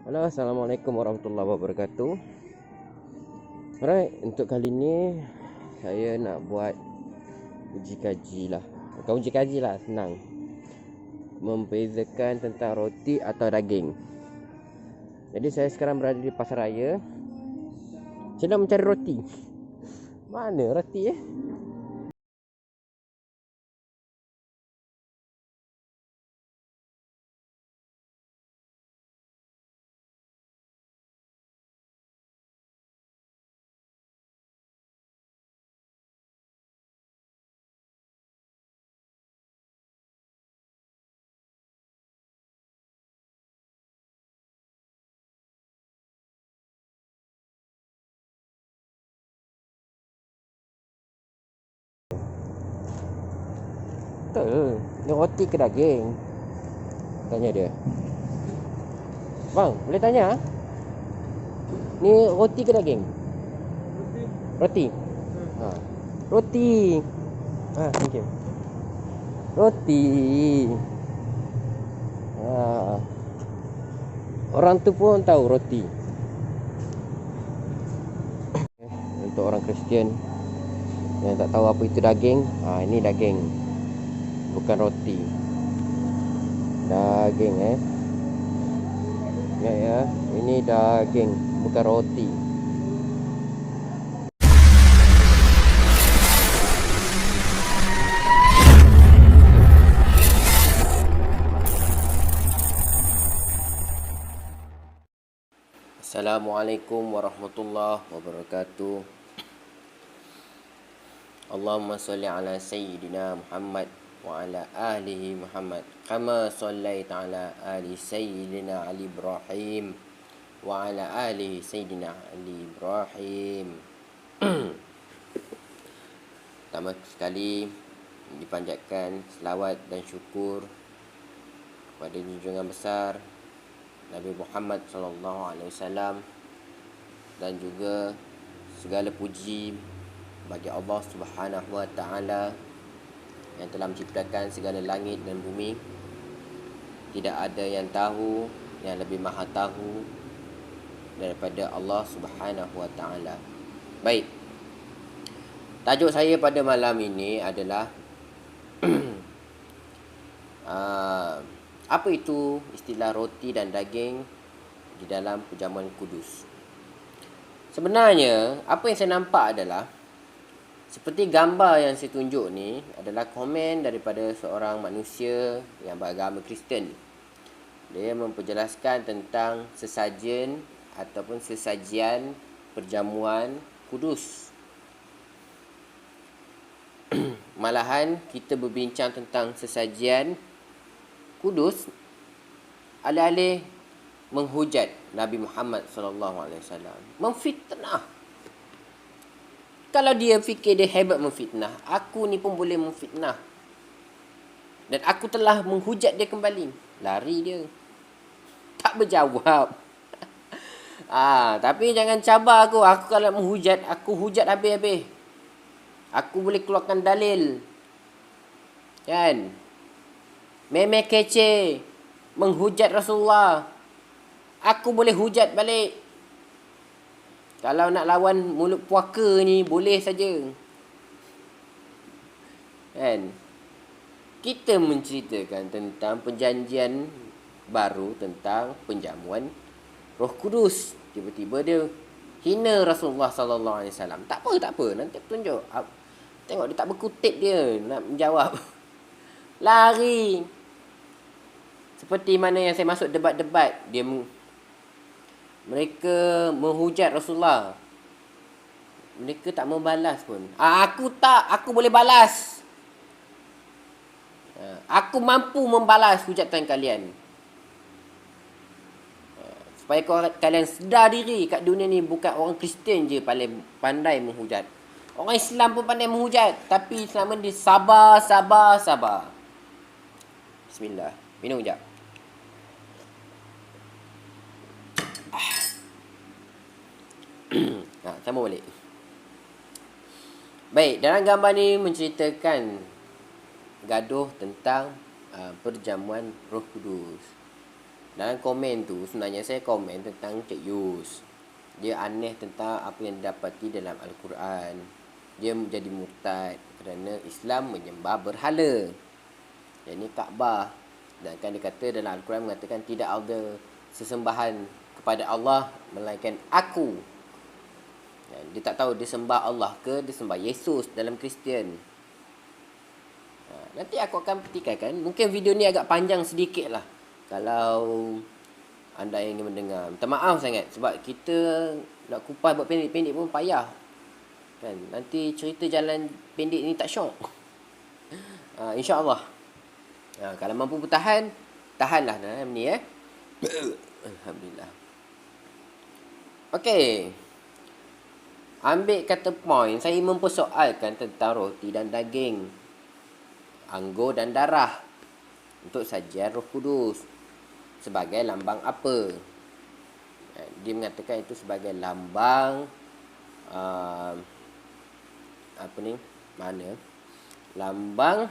Halo, Assalamualaikum warahmatullahi wabarakatuh. Alright, untuk kali ni saya nak buat uji kaji lah. Bukan uji kaji lah, senang. Membezakan tentang roti atau daging. Jadi saya sekarang berada di pasar raya. Saya nak mencari roti. Mana roti Betul. Ni roti ke daging? Tanya dia. Bang, boleh tanya? Ni roti ke daging? Roti. Ha. Roti. Ha, thank you. Roti. Ha. Orang tu pun tahu roti. Untuk orang Kristian yang tak tahu apa itu daging, ini daging, bukan roti. Daging ya, ini daging, bukan roti. Assalamualaikum warahmatullahi wabarakatuh. Allahumma salli ala Sayyidina Muhammad wa ala alihi Muhammad kama sallaita ala ali Sayyidina Ali Ibrahim wa ala alihi Sayyidina Ali Ibrahim. Pertama sekali dipanjatkan selawat dan syukur kepada junjungan besar Nabi Muhammad sallallahu alaihi wasallam, dan juga segala puji bagi Allah Subhanahu wa taala yang telah menciptakan segala langit dan bumi. Tidak ada yang tahu yang lebih maha tahu daripada Allah Subhanahu wa taala. Baik. Tajuk saya pada malam ini adalah apa itu istilah roti dan daging di dalam perjamuan kudus. Sebenarnya apa yang saya nampak adalah seperti gambar yang saya tunjuk ni adalah komen daripada seorang manusia yang beragama Kristen. Dia memperjelaskan tentang sesajen ataupun sesajian perjamuan kudus. Malahan kita berbincang tentang sesajian kudus alih-alih menghujat Nabi Muhammad sallallahu alaihi wasallam, memfitnah. Kalau dia fikir dia hebat memfitnah, aku ni pun boleh memfitnah. Dan aku telah menghujat dia kembali. Lari dia. Tak berjawab. Tapi jangan cabar aku. Aku kalau menghujat, aku hujat habis-habis. Aku boleh keluarkan dalil. Kan? Meme kece. Menghujat Rasulullah. Aku boleh hujat balik. Kalau nak lawan mulut puaka ni, boleh saja. Kan? Kita menceritakan tentang perjanjian baru tentang penjamuan Roh Kudus. Tiba-tiba dia hina Rasulullah sallallahu alaihi wasallam. Tak apa. Nanti aku tunjuk. Tengok dia tak berkutip dia nak menjawab. Lari. Seperti mana yang saya masuk debat-debat, mereka menghujat Rasulullah. Mereka tak membalas pun. Aku boleh balas. Aku mampu membalas hujatan kalian. Supaya kalian sedar diri kat dunia ni bukan orang Kristian je paling pandai menghujat. Orang Islam pun pandai menghujat. Tapi selama ni sabar. Bismillah. Minum sekejap. Sambung balik. Baik, dalam gambar ni menceritakan gaduh tentang perjamuan Roh Kudus. Dalam komen tu sebenarnya saya komen tentang Cik Yus. Dia aneh tentang apa yang didapati dalam Al-Quran. Dia menjadi murtad kerana Islam menyembah berhala. Yang ini Kaabah. Dan kan dia kata dalam Al-Quran mengatakan tidak ada sesembahan kepada Allah melainkan aku. Dia tak tahu dia sembah Allah ke dia sembah Yesus dalam Kristian. Nanti aku akan petikankan. Mungkin video ni agak panjang sedikit lah. Kalau anda yang ingin mendengar. Minta maaf sangat. Sebab kita nak kupas buat pendek-pendek pun payah. Kan? Nanti cerita jalan pendek ni tak syok. InsyaAllah. Kalau mampu bertahan, tahanlah dalam ni Alhamdulillah. Okey. Ambil kata point, saya mempersoalkan tentang roti dan daging, anggur dan darah untuk sajian Roh Kudus sebagai lambang apa? Dia mengatakan itu sebagai lambang lambang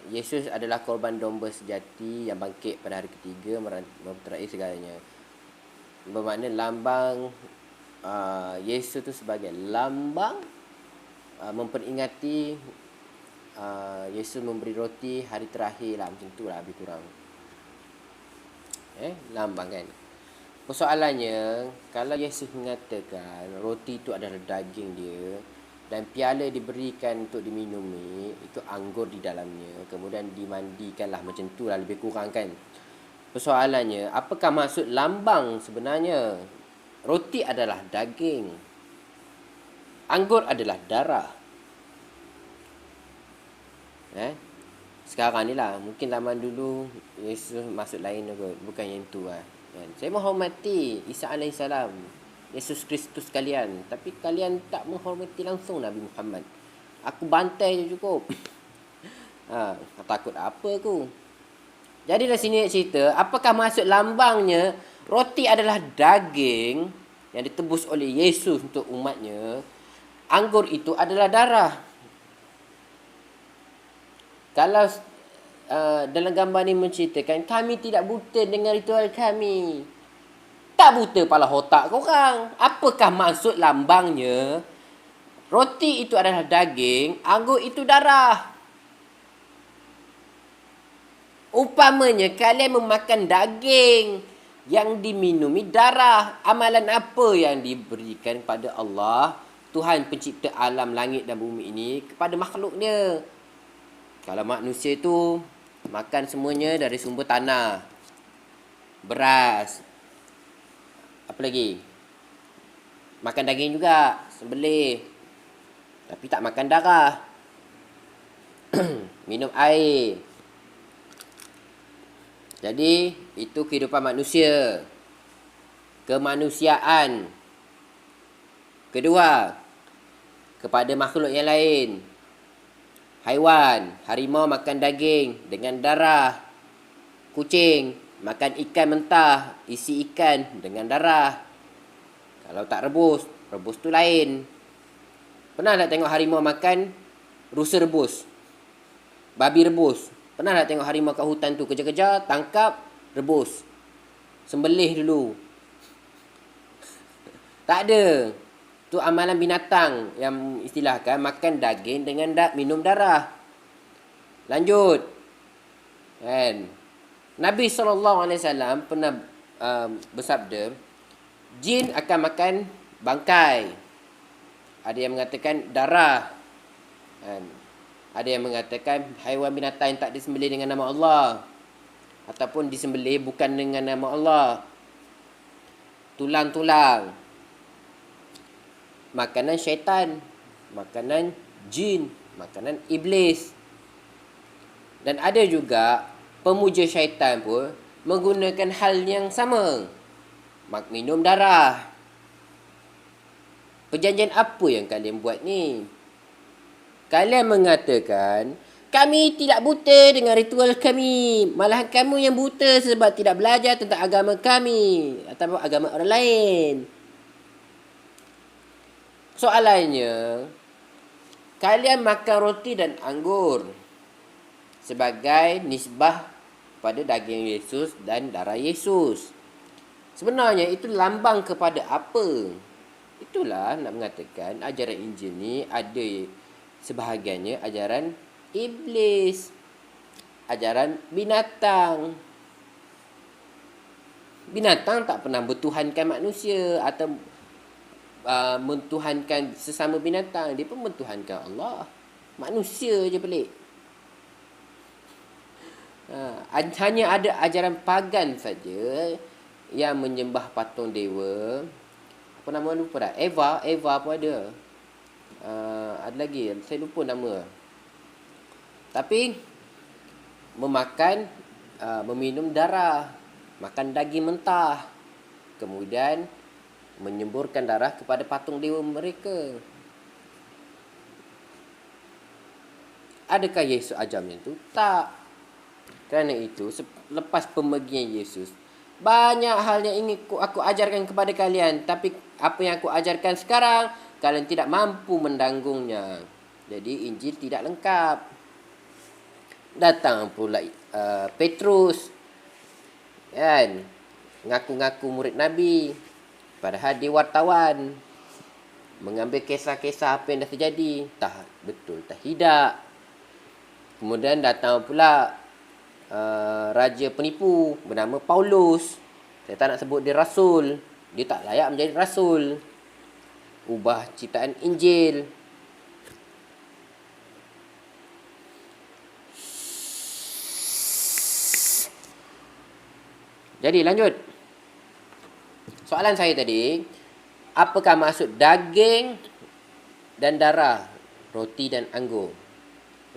Yesus adalah korban domba sejati yang bangkit pada hari ketiga mempeterai segalanya. Bermakna lambang Yesus itu sebagai lambang memperingati Yesus memberi roti hari terakhir lah, macam tu lah lebih kurang. Lambang kan. Persoalannya, kalau Yesus mengatakan roti itu adalah daging dia dan piala diberikan untuk diminumi, itu anggur di dalamnya, kemudian dimandikanlah, macam tu lah lebih kurang kan. Persoalannya, apakah maksud lambang sebenarnya? Roti adalah daging, anggur adalah darah. Sekarang ni lah, mungkin zaman dulu Yesus maksud lain kot, bukan yang tu lah. Saya menghormati Isa AS, Yesus Kristus kalian, tapi kalian tak menghormati langsung Nabi Muhammad. Aku bantai je cukup. Takut apa aku? Jadi dari sini nak cerita, apakah maksud lambangnya? Roti adalah daging yang ditebus oleh Yesus untuk umatnya. Anggur itu adalah darah. Kalau dalam gambar ni menceritakan, kami tidak buta dengan ritual kami. Tak buta pala otak korang. Apakah maksud lambangnya? Roti itu adalah daging, anggur itu darah. Umpamanya kalian memakan daging yang diminumi darah, amalan apa yang diberikan kepada Allah, Tuhan pencipta alam langit dan bumi ini, kepada makhluknya? Kalau manusia itu makan semuanya dari sumber tanah, beras, apa lagi? Makan daging juga, sembelih, tapi tak makan darah. Minum air. Jadi itu kehidupan manusia, kemanusiaan. Kedua, kepada makhluk yang lain. Haiwan, harimau makan daging dengan darah. Kucing makan ikan mentah, isi ikan dengan darah. Kalau tak rebus, rebus tu lain. Pernah tak tengok harimau makan rusa rebus, babi rebus? Pernah tak tengok harimau kat hutan tu kejar-kejar, tangkap, rebus, sembelih dulu? Tak ada. Tu amalan binatang yang istilahkan makan daging dengan minum darah. Lanjut. Kan? Nabi SAW pernah bersabda, jin akan makan bangkai. Ada yang mengatakan darah. Kan? Ada yang mengatakan haiwan binatang yang tak disembelih dengan nama Allah, ataupun disembelih bukan dengan nama Allah. Tulang-tulang, makanan syaitan, makanan jin, makanan iblis. Dan ada juga pemuja syaitan pun menggunakan hal yang sama, minum darah. Perjanjian apa yang kalian buat ni? Kalian mengatakan kami tidak buta dengan ritual kami, malahan kamu yang buta sebab tidak belajar tentang agama kami atau agama orang lain. Soalannya, kalian makan roti dan anggur sebagai nisbah pada daging Yesus dan darah Yesus. Sebenarnya itu lambang kepada apa? Itulah nak mengatakan ajaran Injil ni ada sebahagiannya ajaran iblis, ajaran binatang. Binatang tak pernah bertuhankan manusia atau mentuhankan sesama binatang. Dia pun mentuhankan Allah. Manusia je pelik. Hanya ada ajaran pagan saja yang menyembah patung dewa. Apa nama, lupa dah. Eva pun ada. Ada lagi, saya lupa nama. Tapi meminum darah, makan daging mentah, kemudian menyemburkan darah kepada patung dewa mereka. Adakah Yesus ajar macam itu? Tak. Kerana itu, lepas pemergian Yesus, banyak hal yang ingin aku ajarkan kepada kalian. Tapi apa yang aku ajarkan sekarang, kalian tidak mampu mendanggungnya. Jadi Injil tidak lengkap. Datang pula Petrus, kan, ngaku-ngaku murid Nabi, padahal dia wartawan, mengambil kisah-kisah apa yang dah terjadi. Tak betul, tak tidak. Kemudian datang pula raja penipu bernama Paulus. Saya tak nak sebut dia rasul. Dia tak layak menjadi rasul. Ubah ciptaan Injil. Jadi lanjut. Soalan saya tadi, apakah maksud daging dan darah, roti dan anggur?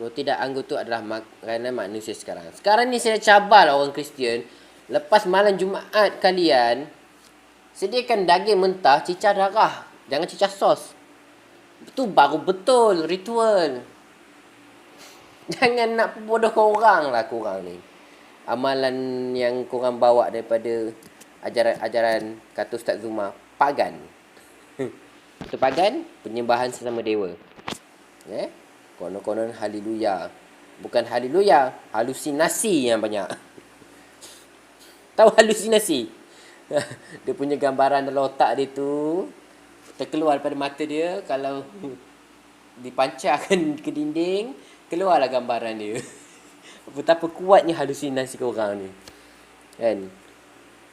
Roti dan anggur tu adalah makanan manusia sekarang. Sekarang ni saya cabar orang Kristian. Lepas malam Jumaat kalian, sediakan daging mentah, cicah darah. Jangan cicah sos. Itu baru betul ritual. Jangan nak bodohkan orang lah korang ni. Amalan yang korang bawa daripada ajaran kata Ustaz Zuma, pagan. Itu pagan, penyembahan sesama dewa. Konon-konon haleluya. Bukan haleluya, halusinasi yang banyak. Tahu halusinasi? Dia punya gambaran dalam otak dia tu terkeluar daripada mata dia. Kalau dipancarkan ke dinding, keluarlah gambaran dia. Betapa kuatnya halusinasi korang ni, kan?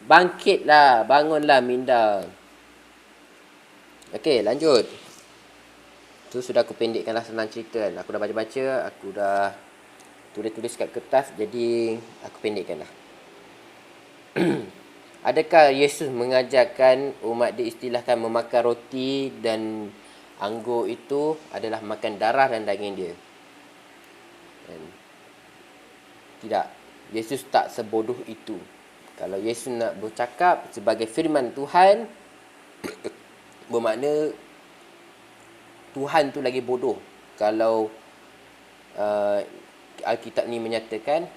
Bangkitlah, bangunlah minda. Okey, lanjut. Tu sudah aku pendekkanlah senang cerita kan. Aku dah baca-baca, aku dah tulis-tulis kat kertas, jadi aku pendekkanlah. Adakah Yesus mengajarkan umat diistilahkan memakan roti dan anggur itu adalah makan darah dan daging dia? Tidak. Yesus tak sebodoh itu. Kalau Yesus nak bercakap sebagai firman Tuhan, bermakna Tuhan tu lagi bodoh. Kalau Alkitab ni menyatakan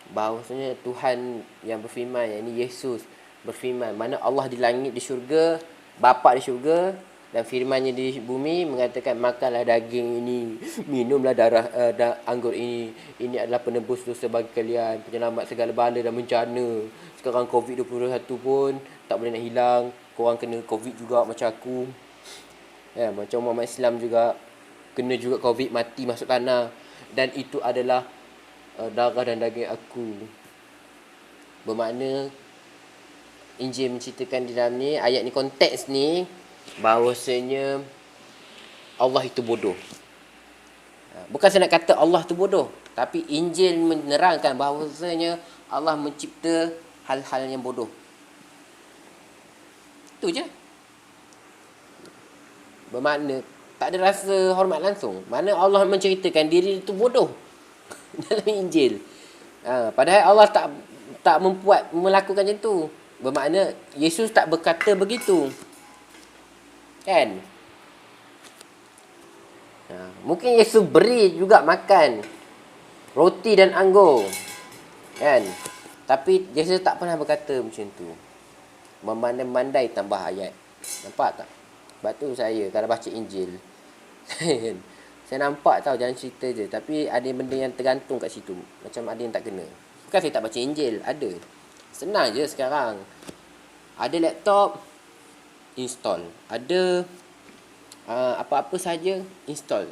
bahawasanya Tuhan yang berfirman, yang ini Yesus berfirman, mana Allah di langit, di syurga, Bapa di syurga, dan firmannya di bumi mengatakan, makanlah daging ini, minumlah darah anggur ini adalah penebus dosa bagi kalian, penyelamat segala bala dan bencana. Sekarang COVID-21 pun tak boleh nak hilang, korang kena COVID juga macam aku, ya, macam umat Islam juga kena juga COVID, mati masuk tanah, dan itu adalah darah dan daging aku. Bermakna Injil menceritakan di dalam ni, ayat ni, konteks ni, bahawasanya Allah itu bodoh. Bukan saya nak kata Allah itu bodoh, tapi Injil menerangkan bahawasanya Allah mencipta hal-hal yang bodoh. Itu je. Bermakna tak ada rasa hormat langsung. Mana Allah menceritakan diri itu bodoh dalam Injil. Padahal Allah tak melakukan macam tu. Bermakna Yesus tak berkata begitu, kan? Mungkin Yesus beri juga makan roti dan anggur, kan? Tapi Yesus tak pernah berkata macam tu. Memandai-mandai tambah ayat. Nampak tak? Sebab tu saya kalau baca Injil, saya nampak tahu, jangan cerita je, tapi ada benda yang tergantung kat situ. Macam ada yang tak kena. Bukan saya tak baca Injil. Ada. Senang je sekarang. Ada laptop, install. Ada apa-apa saja, install.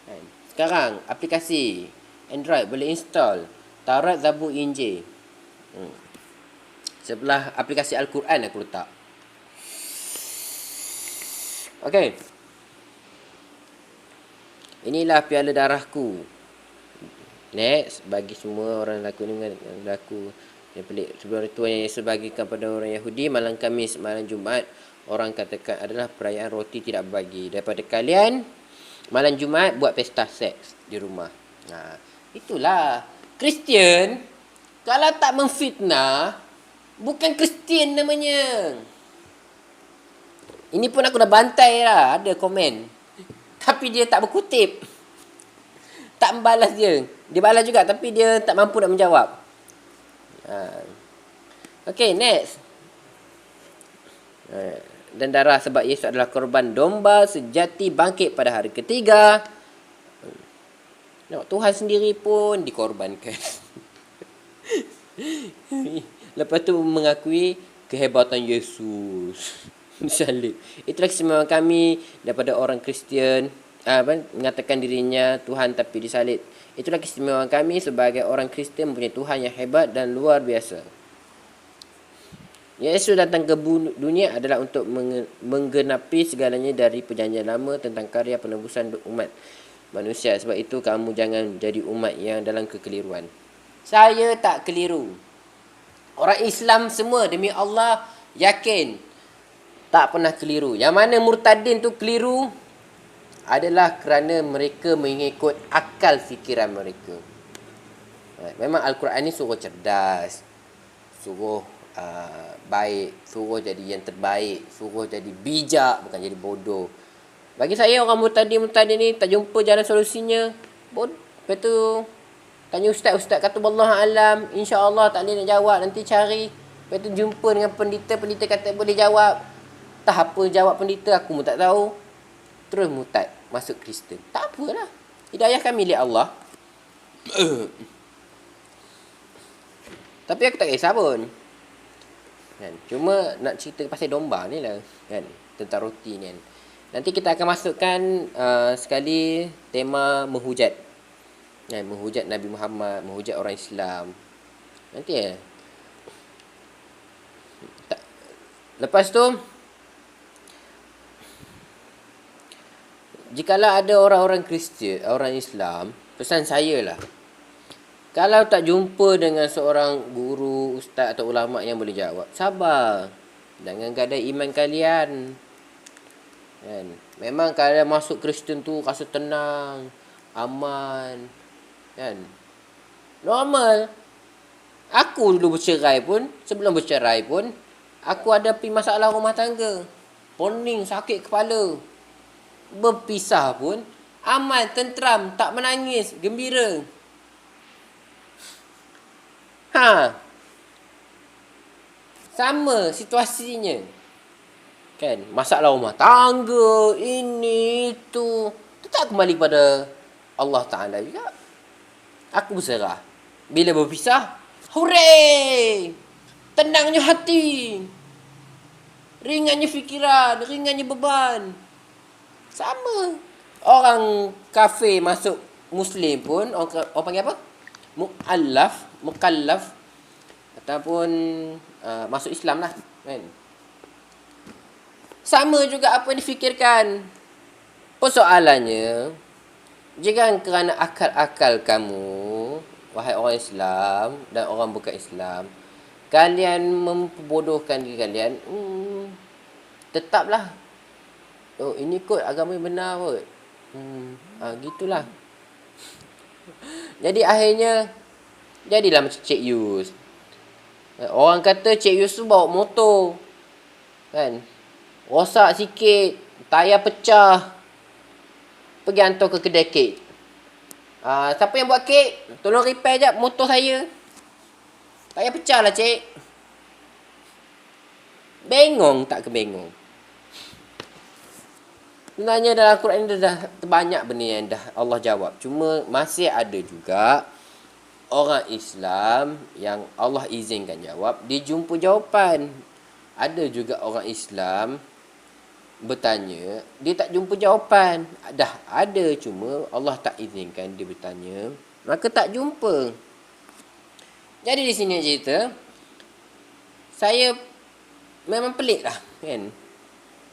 Kan? Sekarang, aplikasi Android boleh install. Taurat, Zabur, Injil. Sebelah aplikasi Al-Quran aku letak. Okey. Inilah piala darahku. Next, bagi semua orang laku ni laku yang pelik. Sebelum itu yang Yesus bagikan pada orang Yahudi malam Khamis, malam Jumaat, orang katakan adalah perayaan roti tidak berbagi. Daripada kalian, malam Jumaat buat pesta seks di rumah. Itulah. Kristian, kalau tak memfitnah, bukan Kristian namanya. Ini pun aku dah bantai lah. Ada komen. Tapi dia tak berkutip. Tak membalas dia. Dia balas juga tapi dia tak mampu nak menjawab. Okay, next. Dan darah sebab Yesus adalah korban domba sejati bangkit pada hari ketiga. Tuhan sendiri pun dikorbankan. Lepas tu mengakui kehebatan Yesus. Salib. Itulah keistimewaan kami daripada orang Kristian. Mengatakan dirinya Tuhan tapi disalib. Itulah keistimewaan kami sebagai orang Kristian mempunyai Tuhan yang hebat dan luar biasa. Yesus datang ke dunia adalah untuk menggenapi segalanya dari perjanjian lama tentang karya penebusan umat manusia. Sebab itu kamu jangan jadi umat yang dalam kekeliruan. Saya tak keliru. Orang Islam semua demi Allah yakin tak pernah keliru. Yang mana murtadin tu keliru adalah kerana mereka mengikut akal fikiran mereka. Memang Al-Quran ni suruh cerdas, suruh baik, suruh jadi yang terbaik, suruh jadi bijak, bukan jadi bodoh. Bagi saya orang murtadin ni tak jumpa jalan solusinya. Lepas tu tanya ustaz kata wallahu alam, insya-Allah tak boleh nak jawab, nanti cari. Lepas tu jumpa dengan pendeta kata boleh jawab. Tak apa jawab pendeta, aku pun tak tahu. Terus murtad, masuk Kristen. Tak apalah. Hidayah kan milik Allah. Tapi aku tak kisah pun. Kan? Cuma nak cerita pasal domba ni lah. Kan? Tentang roti ni kan. Nanti kita akan masukkan sekali tema menghujat. Kan? Menghujat Nabi Muhammad, menghujat orang Islam. Nanti Lepas tu, jikalau ada orang-orang Kristian, orang Islam, pesan saya lah. Kalau tak jumpa dengan seorang guru, ustaz atau ulama yang boleh jawab, sabar. Jangan gadai iman kalian. Kan? Memang kalau masuk Kristian tu rasa tenang, aman. Kan? Normal. Aku dulu bercerai pun, sebelum bercerai pun, aku ada masalah rumah tangga. Pening, sakit kepala. Berpisah pun aman, tenteram, tak menangis, gembira. Sama situasinya. Kan? Masalah rumah tangga, ini, itu. Tetap kembali pada Allah Ta'ala juga. Aku berserah. Bila berpisah, hooray! Tenangnya hati. Ringannya fikiran, ringannya beban. Sama. Orang kafir masuk Muslim pun, orang panggil apa? Mukallaf ataupun masuk Islam lah, kan? Sama juga apa yang difikirkan. Persoalannya, jika kerana akal-akal kamu, wahai orang Islam dan orang bukan Islam, kalian memperbodohkan diri kalian, tetaplah, ini kot agama yang benar kot. Gitulah. Jadi akhirnya jadilah macam Cik Yus. Orang kata Cik Yus tu bawa motor, kan, rosak sikit, tayar pecah, pergi hantar ke kedai kek. Siapa yang buat kek, tolong repair jap motor saya, tayar pecah lah cik. Bengong tak ke bengong? Sebenarnya dalam Al-Quran ni dah banyak benda yang dah Allah jawab. Cuma masih ada juga orang Islam yang Allah izinkan jawab, dia jumpa jawapan. Ada juga orang Islam bertanya, dia tak jumpa jawapan. Dah ada, cuma Allah tak izinkan dia bertanya, maka tak jumpa. Jadi di sini cerita, saya memang pelik lah kan.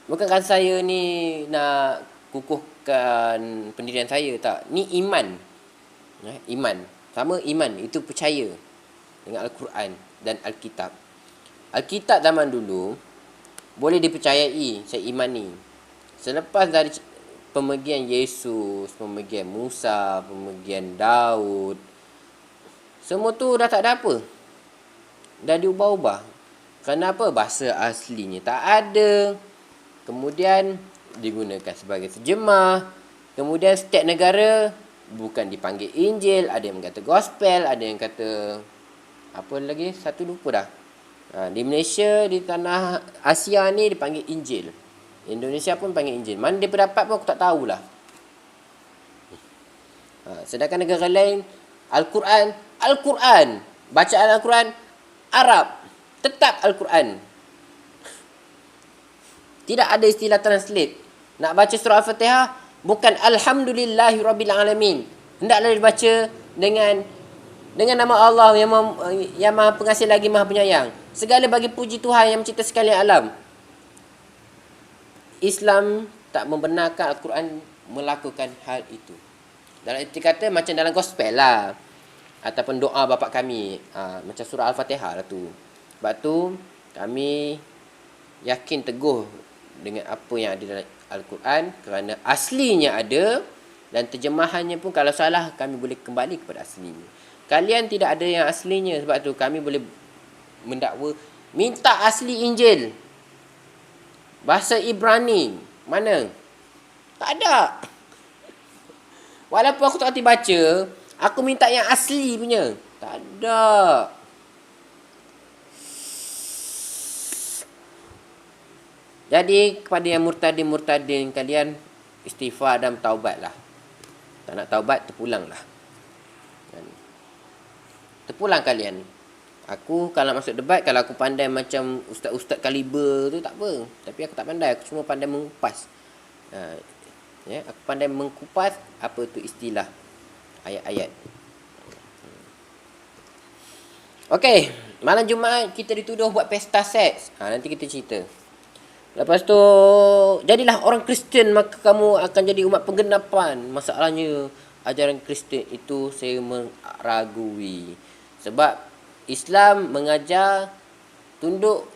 Bukankah saya ni nak kukuhkan pendirian saya, tak. Ni iman. Iman. Sama iman, itu percaya dengan Al-Quran dan Alkitab. Alkitab zaman dulu boleh dipercayai, saya imani. Selepas dari pemergian Yesus, pemergian Musa, pemergian Daud, semua tu dah tak ada apa. Dah diubah-ubah. Kenapa? Bahasa aslinya tak ada. Kemudian digunakan sebagai terjemah. Kemudian setiap negara bukan dipanggil Injil, ada yang kata gospel, ada yang kata apa lagi, satu lupa dah. Di Malaysia, di tanah Asia ni dipanggil Injil. Indonesia pun panggil Injil. Mana dia pendapat pun aku tak tahulah. Sedangkan negara lain, Al-Quran. Bacaan Al-Quran Arab. Tetap Al-Quran. Tidak ada istilah translate. Nak baca surah Al-Fatihah, bukan Alhamdulillahi Rabbil Alamin. Hendaklah dibaca dengan nama Allah yang Maha Pengasih lagi Maha Penyayang. Segala bagi puji Tuhan yang mencipta sekalian alam. Islam tak membenarkan Al-Quran melakukan hal itu. Dalam erti kata macam dalam gospel lah, ataupun doa bapa kami, macam surah Al-Fatihah lah tu. Sebab tu kami yakin teguh dengan apa yang ada dalam Al-Quran, kerana aslinya ada, dan terjemahannya pun kalau salah kami boleh kembali kepada aslinya. Kalian tidak ada yang aslinya, sebab tu kami boleh mendakwa minta asli Injil. Bahasa Ibrani mana? Tak ada. Walaupun aku tak kerti baca, aku minta yang asli punya. Tak ada. Jadi kepada yang murtadin kalian, istighfar dan taubatlah. Tak nak taubat, terpulanglah. Terpulang kalian. Aku kalau masuk debat, kalau aku pandai macam ustaz-ustaz kaliber tu tak apa. Tapi aku tak pandai, aku cuma pandai mengupas. Aku pandai mengkupas apa tu istilah ayat-ayat. Okey, malam Jumaat kita dituduh buat pesta seks. Nanti kita cerita. Lepas tu, jadilah orang Kristian, maka kamu akan jadi umat penggenapan. Masalahnya, ajaran Kristian itu saya meragui. Sebab Islam mengajar tunduk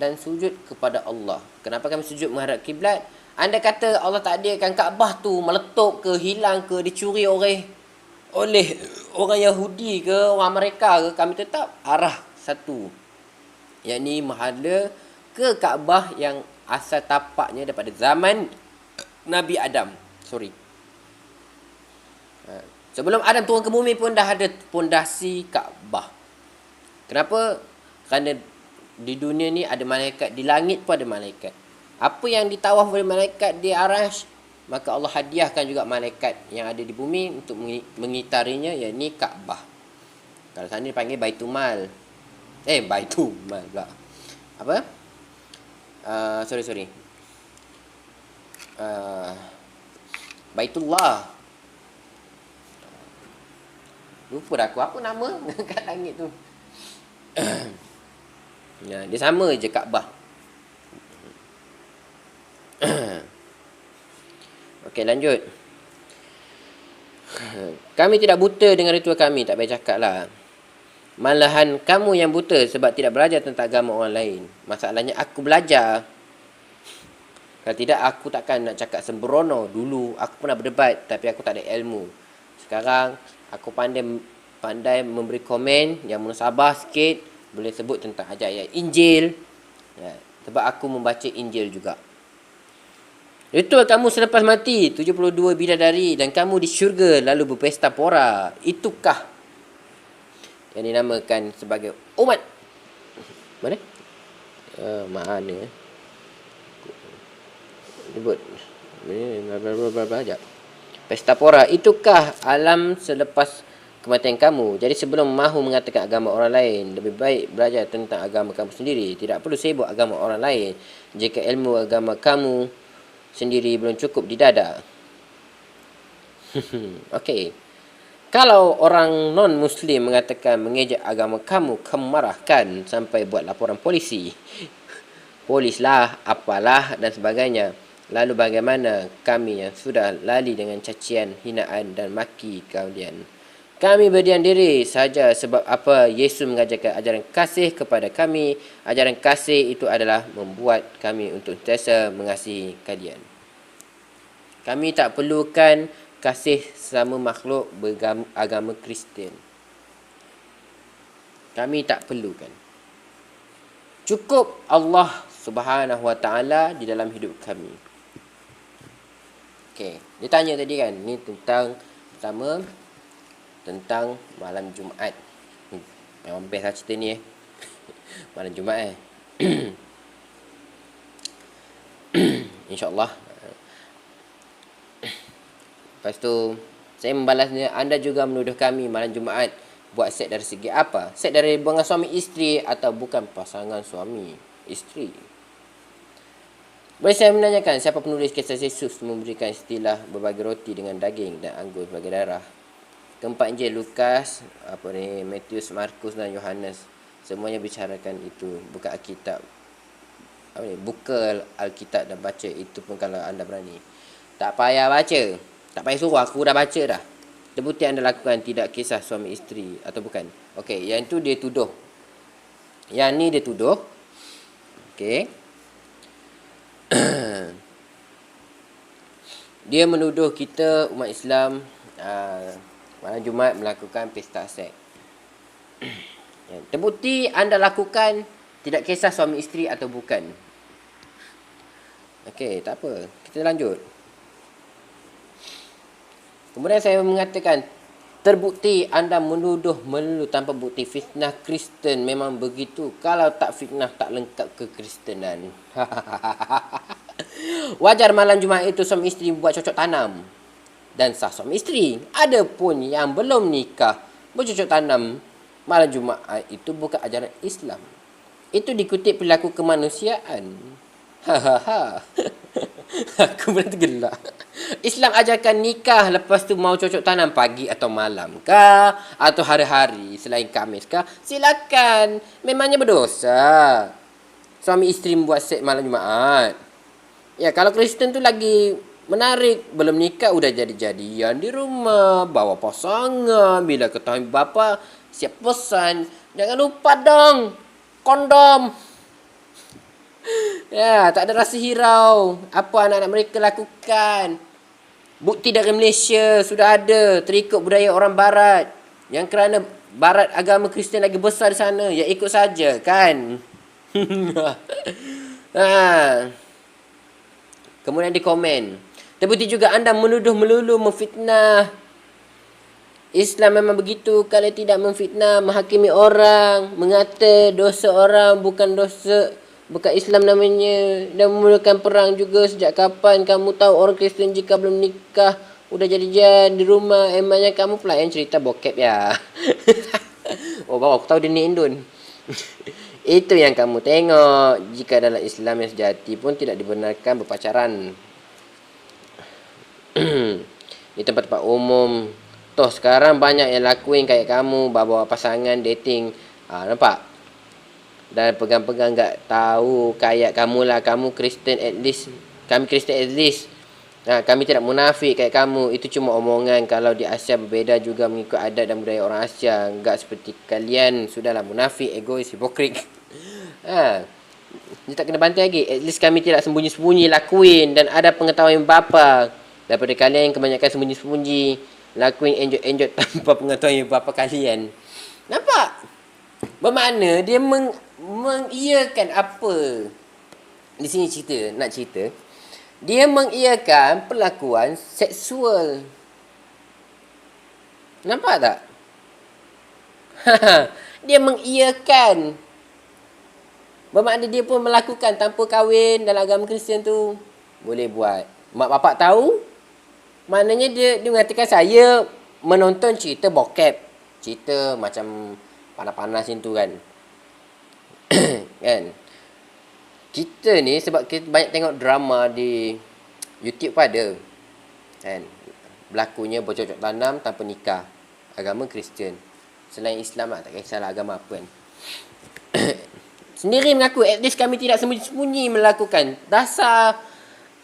dan sujud kepada Allah. Kenapa kami sujud menghadap kiblat? Anda kata Allah takdirkan Kaabah tu meletup ke, hilang ke, dicuri oleh orang Yahudi ke, orang Amerika ke, kami tetap arah satu, yakni menghala ke Kaabah yang asal tapaknya daripada zaman Nabi Adam. Sebelum Adam turun ke bumi pun dah ada pondasi Kaabah. Kenapa? Kerana di dunia ni ada malaikat, di langit pun ada malaikat. Apa yang ditawaf oleh malaikat di Arash, maka Allah hadiahkan juga malaikat yang ada di bumi untuk mengitarinya, yakni Kaabah. Kalau sana dipanggil Baitumal. Baitumal pula. Apa? Sorry. Baitullah. Lupa dah aku apa nama kat langit tu. Dia sama je Kaabah. Okey, lanjut. Kami tidak buta dengan ritual kami, tak payah cakap lah. Malahan kamu yang buta sebab tidak belajar tentang agama orang lain. Masalahnya aku belajar. Kalau tidak, aku takkan nak cakap sembrono. Dulu aku pernah berdebat, tapi aku tak ada ilmu. Sekarang aku pandai memberi komen yang munasabah sikit. Boleh sebut tentang ayat-ayat Injil. Sebab aku membaca Injil juga. Ritual kamu selepas mati, 72 bidadari dan kamu di syurga lalu berpesta pora. Itukah yang dinamakan sebagai umat? Mana? Mana? Sebut. Ini sekejap. Pesta pora. Itukah alam selepas kematian kamu. Jadi sebelum mahu mengatakan agama orang lain, lebih baik belajar tentang agama kamu sendiri. Tidak perlu sibuk agama orang lain jika ilmu agama kamu sendiri belum cukup di dada. Okey. Kalau orang non-Muslim mengatakan mengejek agama kamu, kamu marahkan sampai buat laporan polisi. Polislah, apalah dan sebagainya. Lalu bagaimana kami yang sudah lali dengan cacian, hinaan dan maki kalian? Kami berdiam diri saja sebab apa Yesus mengajarkan ajaran kasih kepada kami. Ajaran kasih itu adalah membuat kami untuk sentiasa mengasihi kalian. Kami tak perlukan kasih sama makhluk beragama Kristian. Kami tak perlukan. Cukup Allah Subhanahu Wa Taala di dalam hidup kami. Okey, dia tanya tadi kan, ni tentang pertama tentang malam Jumaat. Memang best lah cerita ni malam Jumaat InsyaAllah. Lepas tu saya membalasnya, anda juga menuduh kami malam Jumaat buat seks dari segi apa? Seks dari hubungan suami isteri atau bukan pasangan suami isteri? Boleh saya menanyakan siapa penulis kisah Yesus memberikan istilah berbagi roti dengan daging dan anggur sebagai darah? Keempat Injil Lukas, Matius, Markus dan Yohanes, semuanya bicarakan itu. Buka Alkitab, buka Alkitab dan baca. Itu pun kalau anda berani. Tak payah baca, tak payah suruh, aku dah baca dah. Terbukti anda lakukan tidak kisah suami isteri atau bukan. Okey, yang tu dia tuduh. Yang ni dia tuduh. Okey. Dia menuduh kita umat Islam malam Jumaat melakukan pesta seks. Terbukti anda lakukan tidak kisah suami isteri atau bukan. Okey, tak apa. Kita lanjut. Kemudian saya mengatakan, terbukti anda menuduh melulu tanpa bukti. Fitnah Kristen memang begitu. Kalau tak fitnah, tak lengkap kekristenan. Wajar malam Jumaat itu suami isteri buat cocok tanam dan sah suami isteri. Ada pun yang belum nikah bercocok tanam malam Jumaat, itu bukan ajaran Islam. Itu dikutip perilaku kemanusiaan. Aku benar tergelak. Islam ajarkan nikah, lepas tu mau cocok tanam pagi atau malam kah, atau hari-hari selain Khamis kah, silakan. Memangnya berdosa suami isteri membuat seks malam Jumaat. Ya, kalau Kristen tu lagi menarik. Belum nikah udah jadi-jadian di rumah, bawa pasangan. Bila ketahui bapa, siap pesan, jangan lupa dong kondom. Ya, tak ada rasa hirau apa anak-anak mereka lakukan. Bukti dari Malaysia sudah ada, terikut budaya orang barat. Yang kerana barat agama Kristian lagi besar di sana, ya ikut saja kan. Kemudian di komen, terbukti juga anda menuduh melulu memfitnah. Islam memang begitu. Kalau tidak memfitnah, menghakimi orang, mengata dosa orang bukan dosa, bukan Islam namanya. Dan memulakan perang juga. Sejak kapan kamu tahu orang Kristen jika belum nikah udah jadi-jadi di rumah? Emangnya kamu pelayan cerita bokep ya? Oh bawa, aku tahu dia ni Indon. Itu yang kamu tengok. Jika dalam Islam yang sejati pun tidak dibenarkan berpacaran di tempat-tempat umum. Toh sekarang banyak yang lakuin kayak kamu, bawa pasangan, dating. Nampak? Dan pegang-pegang tak tahu kayak kamu lah. Kamu Kristen at least. Kami Kristen at least. Kami tidak munafik kayak kamu. Itu cuma omongan. Kalau di Asia berbeza juga mengikut adat dan budaya orang Asia. Enggak seperti kalian. Sudahlah munafik, egois, hipokrit. Dia tak kena bantai lagi. At least kami tidak sembunyi-sembunyi lakuin. Dan ada pengetahuan bapa. Daripada kalian yang kebanyakan sembunyi-sembunyi lakuin enjot-enjot tanpa pengetahuan bapa kalian. Nampak? Bermakna dia mengiyakan apa? Di sini nak cerita. Dia mengiyakan perlakuan seksual. Nampak tak? Dia mengiyakan. Bermakna dia pun melakukan tanpa kahwin dalam agama Kristian tu. Boleh buat. Mak bapak tahu. Maknanya dia mengatakan saya menonton cerita bokep. cerita macam panas-panas macam tu kan. Kan? Kita ni sebab kita banyak tengok drama di YouTube pun ada. Kan? Berlakunya bercocok tanam tanpa nikah. Agama Kristian. Selain Islam lah, tak kisahlah agama apa kan. Sendiri mengaku, at least kami tidak sembunyi-sembunyi melakukan. Dasar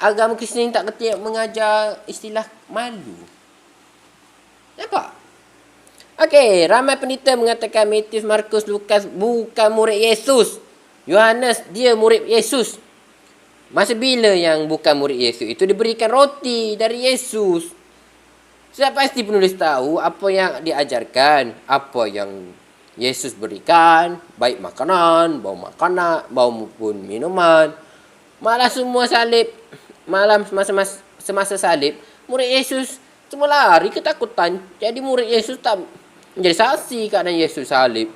agama Kristian tak kerti mengajar istilah malu. Nampak? Okey, ramai pendeta mengatakan Matius, Markus, Lukas bukan murid Yesus. Yohanes, dia murid Yesus. Masa bila yang bukan murid Yesus itu diberikan roti dari Yesus? Saya pasti penulis tahu apa yang diajarkan, apa yang Yesus berikan, baik makanan, bau maupun minuman. Malah semua salib, malam semasa salib, murid Yesus semua lari ketakutan. Jadi murid Yesus tak menjadi saksi keadaan Yesus salib.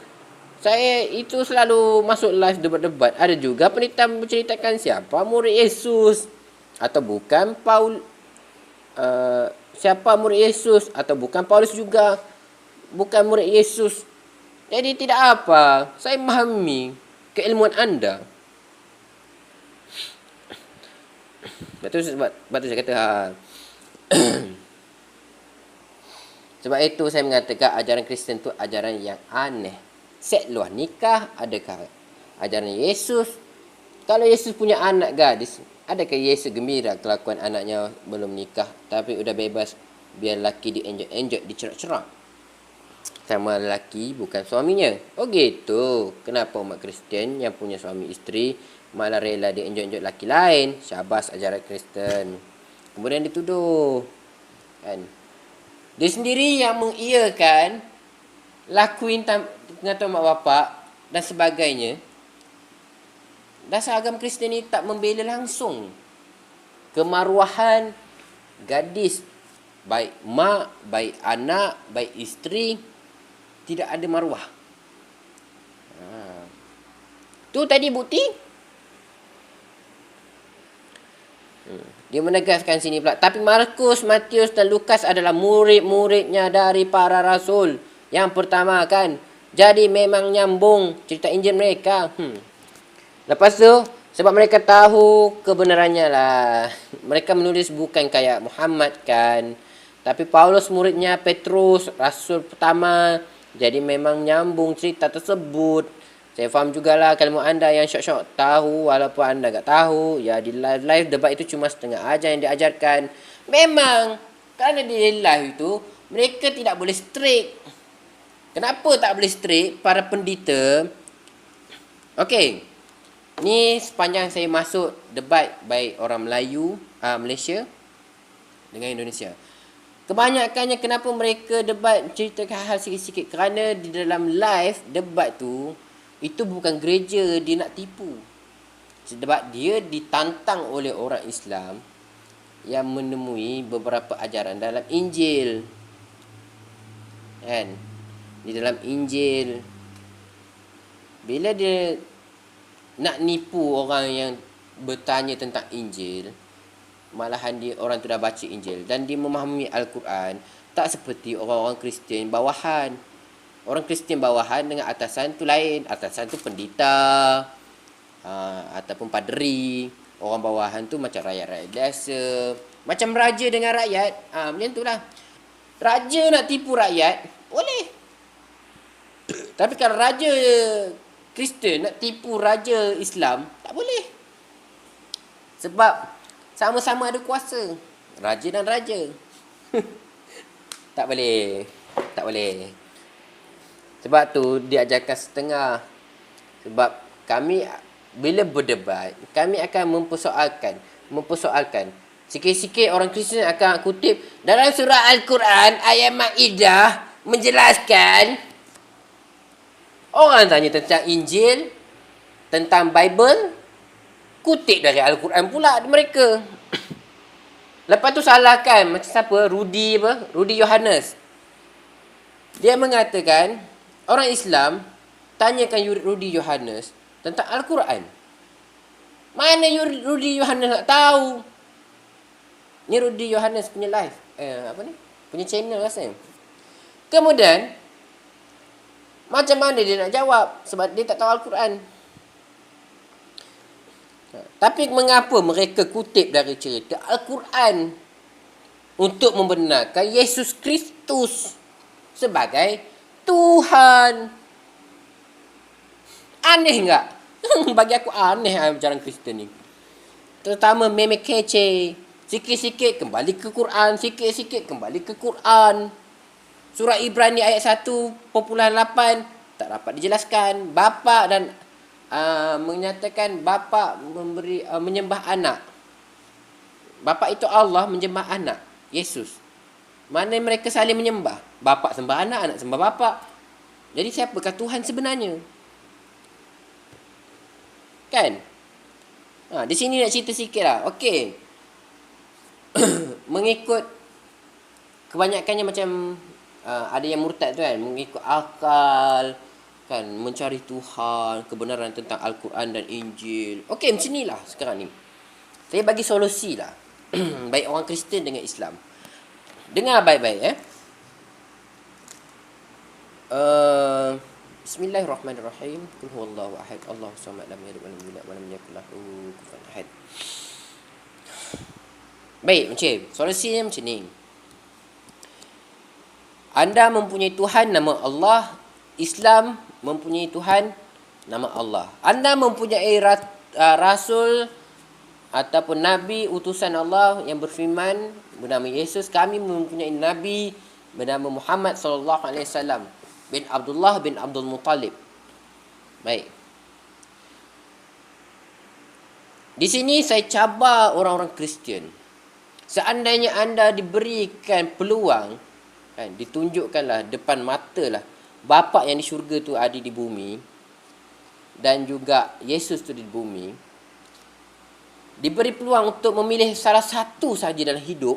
Saya itu selalu masuk live debat-debat. Ada juga pendeta menceritakan siapa murid Yesus atau bukan siapa murid Yesus atau bukan Paulus juga bukan murid Yesus. Jadi tidak apa, saya memahami keilmuan anda. Sebab tu saya kata sebab itu saya mengatakan ajaran Kristen tu ajaran yang aneh. Set luar nikah, adakah ajaran Yesus? Kalau Yesus punya anak gadis, adakah Yesus gembira kelakuan anaknya belum nikah tapi udah bebas, biar lelaki dienjek-enjek, dicerak-cerak sama lelaki bukan suaminya? Oh gitu. Kenapa umat Kristian yang punya suami isteri malah rela dienjek-enjek lelaki lain? Syabas ajaran Kristen. Kemudian dituduh kan, dia sendiri yang mengiyakan lakuin dengan mak bapak dan sebagainya. Dasar agama Kristian ni tak membela langsung kemaruahan gadis, baik mak, baik anak, baik isteri. Tidak ada maruah. Tu tadi bukti. Dia menegaskan sini pula. Tapi Markus, Matius dan Lukas adalah murid-muridnya dari para rasul. Yang pertama kan. Jadi memang nyambung cerita Injil mereka. Lepas tu, sebab mereka tahu kebenarannya lah. Mereka menulis bukan kayak Muhammad kan. Tapi Paulus muridnya Petrus, rasul pertama. Jadi memang nyambung cerita tersebut. Saya faham jugalah kalau anda yang syok-syok tahu walaupun anda tak tahu. Ya di live debat itu cuma setengah aja yang diajarkan. Memang kerana di live itu mereka tidak boleh strict. Kenapa tak boleh strict? Para pendeta. Okey. Ni sepanjang saya masuk debat baik orang Melayu, Malaysia dengan Indonesia. Kebanyakannya kenapa mereka debat ceritakan hal sikit-sikit. Kerana di dalam live debat tu, itu bukan gereja dia nak tipu. Sebab dia ditantang oleh orang Islam yang menemui beberapa ajaran dalam Injil. Kan? Di dalam Injil. Bila dia nak nipu orang yang bertanya tentang Injil, malahan orang tu dah baca Injil dan dia memahami Al-Quran, tak seperti orang-orang Kristian bawahan. Orang Kristian bawahan dengan atasan tu lain. Atasan tu pendeta ataupun paderi. Orang bawahan tu macam rakyat-rakyat biasa, macam raja dengan rakyat. Macam tu lah. Raja nak tipu rakyat, boleh. Tapi kalau raja Kristian nak tipu raja Islam, tak boleh. Sebab sama-sama ada kuasa. Raja dan raja. Tak boleh. Tak boleh. Sebab tu diajarkan setengah. Sebab kami bila berdebat, kami akan mempersoalkan. Sikit-sikit orang Kristian akan kutip dalam surah Al-Quran ayat Maidah menjelaskan. Orang tanya tentang Injil, tentang Bible, kutip dari Al-Quran pula mereka. Lepas tu salahkan macam siapa? Rudy Yohanes. Dia mengatakan orang Islam tanyakan Rudy Yohanes tentang Al-Quran. Mana Rudy Yohanes nak tahu? Ni Rudy Yohanes punya live. Punya channel rasanya. Kemudian Macam mana dia nak jawab? Sebab dia tak tahu Al-Quran. Tapi mengapa mereka kutip dari cerita Al-Quran untuk membenarkan Yesus Kristus sebagai Tuhan? Aneh enggak? Bagi aku aneh ajaran Kristen ni. Terutama meme kece. Sikit-sikit kembali ke Quran, sikit-sikit kembali ke Quran. Surah Ibrani ayat 1.8 tak dapat dijelaskan. Bapa dan menyatakan bapa menyembah anak. Bapa itu Allah, menyembah anak, Yesus. Mana mereka saling menyembah? Bapa sembah anak, anak sembah bapa. Jadi siapakah Tuhan sebenarnya? Kan? Di sini nak cerita sikit lah. Okey. Mengikut kebanyakannya macam ada yang murtad tu kan, mengikut akal kan, mencari Tuhan, kebenaran tentang Al-Quran dan Injil. Okey, macam inilah sekarang ni. Saya bagi solusi lah. Baik orang Kristian dengan Islam. Dengar baik-baik Bismillahirrahmanirrahim. Qul huwallahu ahad, Allahu samad, lam yalid walam yulad walam yakul lahu kufuwan ahad. Baik, macam solusinya macam ni. Anda mempunyai Tuhan nama Allah, Islam mempunyai Tuhan nama Allah. Anda mempunyai rasul ataupun nabi utusan Allah yang berfirman bernama Yesus. Kami mempunyai nabi bernama Muhammad sallallahu alaihi wasallam bin Abdullah bin Abdul Muttalib. Baik. Di sini saya cabar orang-orang Kristian. Seandainya anda diberikan peluang, kan, ditunjukkanlah depan mata lah bapa yang di syurga tu ada di bumi dan juga Yesus tu di bumi, diberi peluang untuk memilih salah satu saja dalam hidup.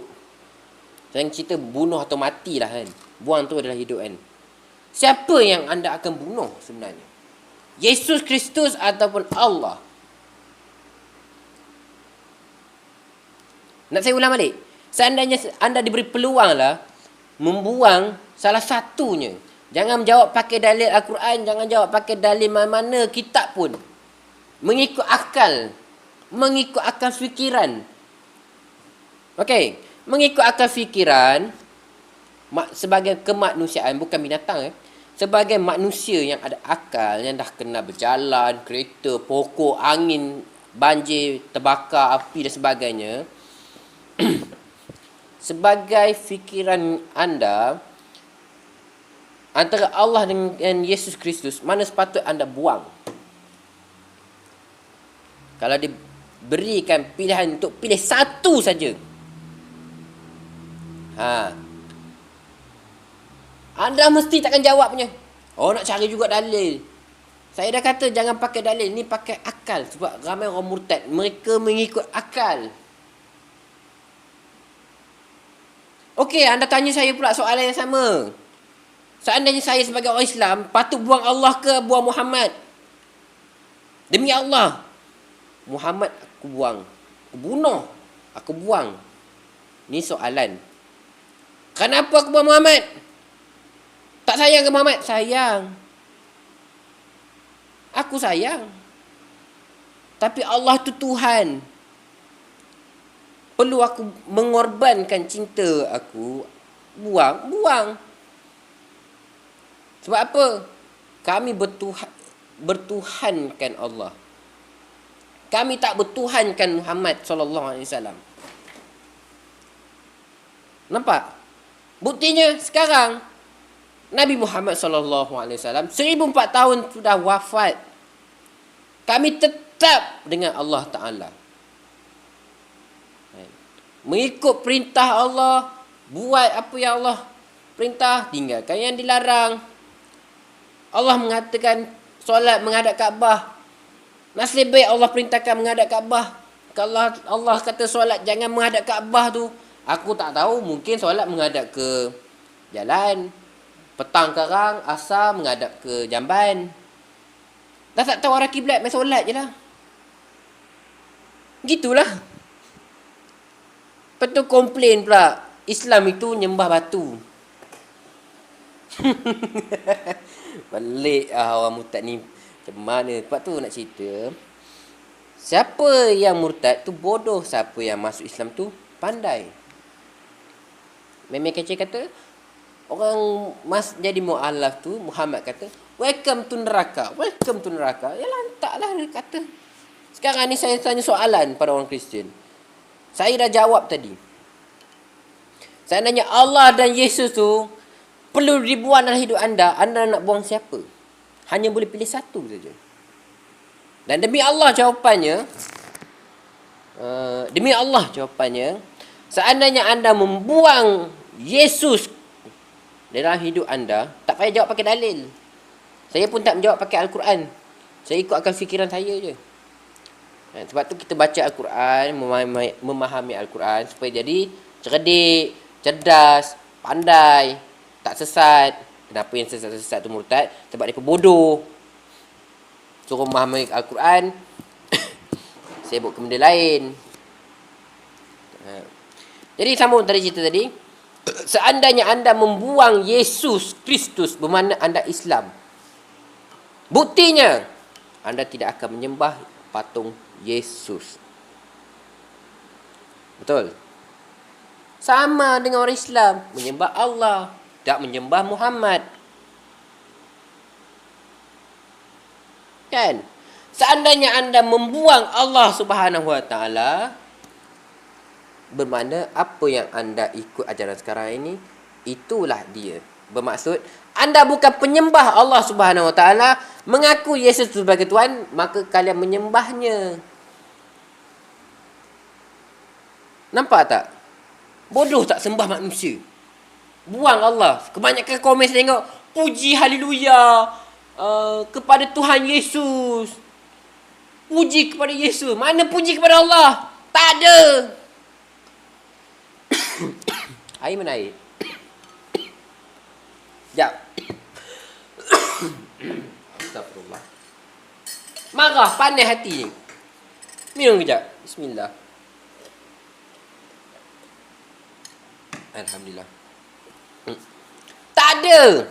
Jangan cerita bunuh atau mati lah kan, buang tu adalah hidup kan. Siapa yang anda akan bunuh sebenarnya? Yesus Kristus ataupun Allah? Nak saya ulang balik. Seandainya anda diberi peluang lah membuang salah satunya. Jangan jawab pakai dalil Al-Quran, jangan jawab pakai dalil mana-mana kitab pun. Mengikut akal fikiran. Okey, mengikut akal fikiran sebagai kemanusiaan, bukan binatang sebagai manusia yang ada akal, yang dah kenal berjalan, kereta, pokok, angin, banjir, terbakar, api dan sebagainya. Sebagai fikiran anda, antara Allah dengan Yesus Kristus, mana sepatut anda buang? Kalau diberikan pilihan untuk pilih satu saja, anda mesti takkan jawabnya. Oh, nak cari juga dalil. Saya dah kata jangan pakai dalil, ni pakai akal. Sebab ramai orang murtad, mereka mengikut akal. Okey, anda tanya saya pula soalan yang sama. Seandainya saya sebagai orang Islam, patut buang Allah ke buang Muhammad? Demi Allah, Muhammad aku buang. Aku bunuh, aku buang. Ni soalan. Kenapa aku buang Muhammad? Tak sayang ke Muhammad? Sayang. Aku sayang. Tapi Allah tu Tuhan. Perlu aku mengorbankan cinta aku, buang. Sebab apa? Kami bertuhankan Allah. Kami tak bertuhankan Muhammad sallallahu alaihi wasallam. Nampak? Buktinya sekarang Nabi Muhammad sallallahu alaihi wasallam 1400 tahun sudah wafat. Kami tetap dengan Allah Taala. Mengikut perintah Allah, buat apa yang Allah perintah, tinggalkan yang dilarang. Allah mengatakan solat menghadap Kaabah. Nasib baik Allah perintahkan menghadap Kaabah. Kalau Allah kata solat jangan menghadap Kaabah tu, aku tak tahu, mungkin solat menghadap ke jalan. Petang karang, asar menghadap ke jamban. Dah tak tahu arah kiblat, main solat je lah. Gitulah. Lepas tu komplain pula Islam itu nyembah batu. Pelik orang murtad ni. Macam mana? Sebab tu nak cerita. Siapa yang murtad tu bodoh. Siapa yang masuk Islam tu pandai. Meme kecil kata, orang jadi mu'alaf tu, Muhammad kata, welcome to neraka. Welcome to neraka. Ya lantaklah dia kata. Sekarang ni saya tanya soalan pada orang Kristian. Saya dah jawab tadi. Saya nanya Allah dan Yesus tu perlu dibuang dalam hidup anda nak buang siapa? Hanya boleh pilih satu saja. Dan demi Allah jawapannya, seandainya anda membuang Yesus dalam hidup anda, tak payah jawab pakai dalil. Saya pun tak menjawab pakai Al-Quran. Saya ikut akal fikiran saya je. Sebab tu kita baca Al-Quran, memahami Al-Quran supaya jadi cerdik, cerdas, pandai, tak sesat. Kenapa yang sesat tu murtad? Sebab dia bodoh. Suruh memahami Al-Quran, sibuk ke benda lain. Jadi sambung tadi cerita tadi. Seandainya anda membuang Yesus Kristus, bermakna anda Islam. Buktinya, anda tidak akan menyembah patung Yesus. Betul? Sama dengan orang Islam, menyembah Allah, tak menyembah Muhammad. Kan? Seandainya anda membuang Allah Subhanahu Wa Taala, bermakna apa yang anda ikut ajaran sekarang ini, itulah dia. Bermaksud, anda bukan penyembah Allah Subhanahu Wa Taala, mengaku Yesus sebagai Tuhan, maka kalian menyembahnya. Nampak tak? Bodoh tak sembah manusia. Buang Allah. Kebanyakan komen saya tengok, puji haleluya kepada Tuhan Yesus. Puji kepada Yesus. Mana puji kepada Allah? Tak ada. Air mana air? Sekejap. Astagfirullah. Marah, panas hati. Minum kejap. Bismillah. Alhamdulillah. Tak ada.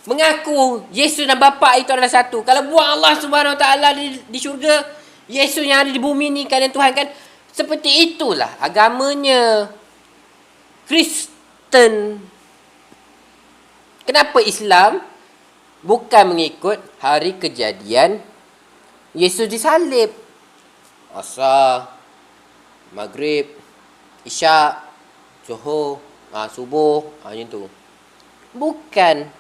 Mengaku Yesus dan Bapa itu adalah satu. Kalau buang Allah Subhanahu Wa Taala di syurga, Yesus yang ada di bumi ni kalian Tuhan kan. Seperti itulah agamanya Kristen. Kenapa Islam bukan mengikut hari kejadian Yesus disalib? Asar, Maghrib, Isyak, Zuhur, Subuh, macam tu. Bukan.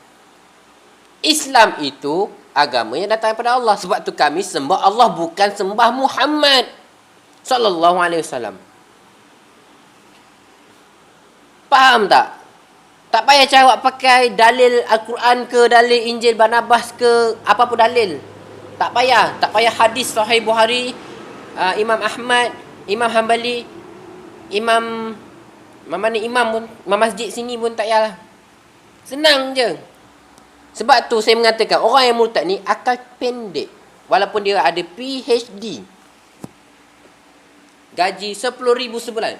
Islam itu agama yang datang daripada Allah. Sebab tu kami sembah Allah, bukan sembah Muhammad sallallahu alaihi wasallam. Faham tak? Tak payah jawab pakai dalil Al-Quran ke, dalil Injil Barnabas ke, apa pun dalil. Tak payah. Tak payah hadis Sahih Bukhari, Imam Ahmad, Imam Hanbali, Imam pun, Imam masjid sini pun tak payahlah. Senang je. Sebab tu saya mengatakan orang yang murtad ni akal pendek. Walaupun dia ada PhD. Gaji 10,000 sebulan.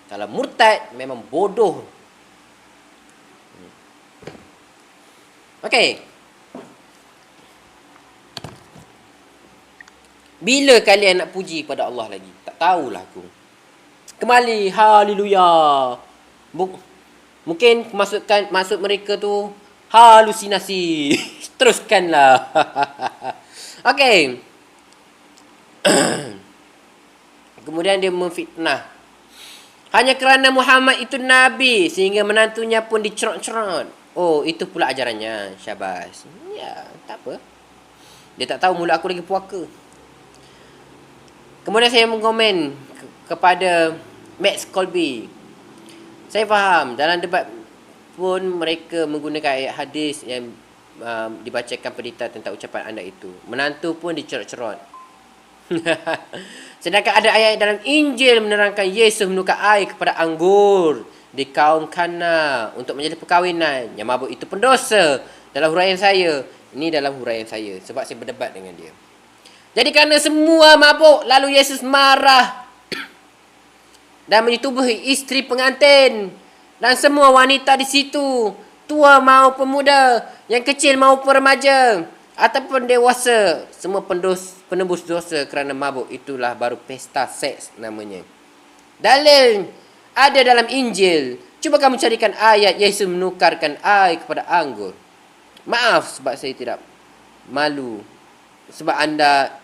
Kalau murtad memang bodoh. Okey. Bila kalian nak puji kepada Allah lagi? Tak tahulah aku. Kembali haleluya. Mungkin maksud mereka tu halusinasi. Teruskanlah. Okey. Kemudian dia memfitnah. Hanya kerana Muhammad itu Nabi, sehingga menantunya pun dicerot-cerot. Oh, itu pula ajarannya. Syabas. Ya, tak apa. Dia tak tahu mulut aku lagi puaka. Kemudian saya mengkomen kepada Max Colby. Saya faham, dalam debat pun mereka menggunakan ayat hadis yang dibacakan pendeta tentang ucapan anda itu. Menantu pun dicerot-cerot. Sedangkan ada ayat dalam Injil menerangkan Yesus menukar air kepada anggur di kaum Kana untuk menjadi perkahwinan. Yang mabuk itu pendosa. Dalam huraian saya. Ini dalam huraian saya. Sebab saya berdebat dengan dia. Jadi kerana semua mabuk, lalu Yesus marah dan menyetubuhi isteri pengantin dan semua wanita di situ. tua maupun muda, yang kecil maupun remaja ataupun dewasa, semua penebus dosa kerana mabuk, itulah baru pesta seks namanya. Dalil ada dalam Injil. Cuba kamu carikan ayat Yesus menukarkan air kepada anggur. Maaf sebab saya tidak malu. Sebab anda,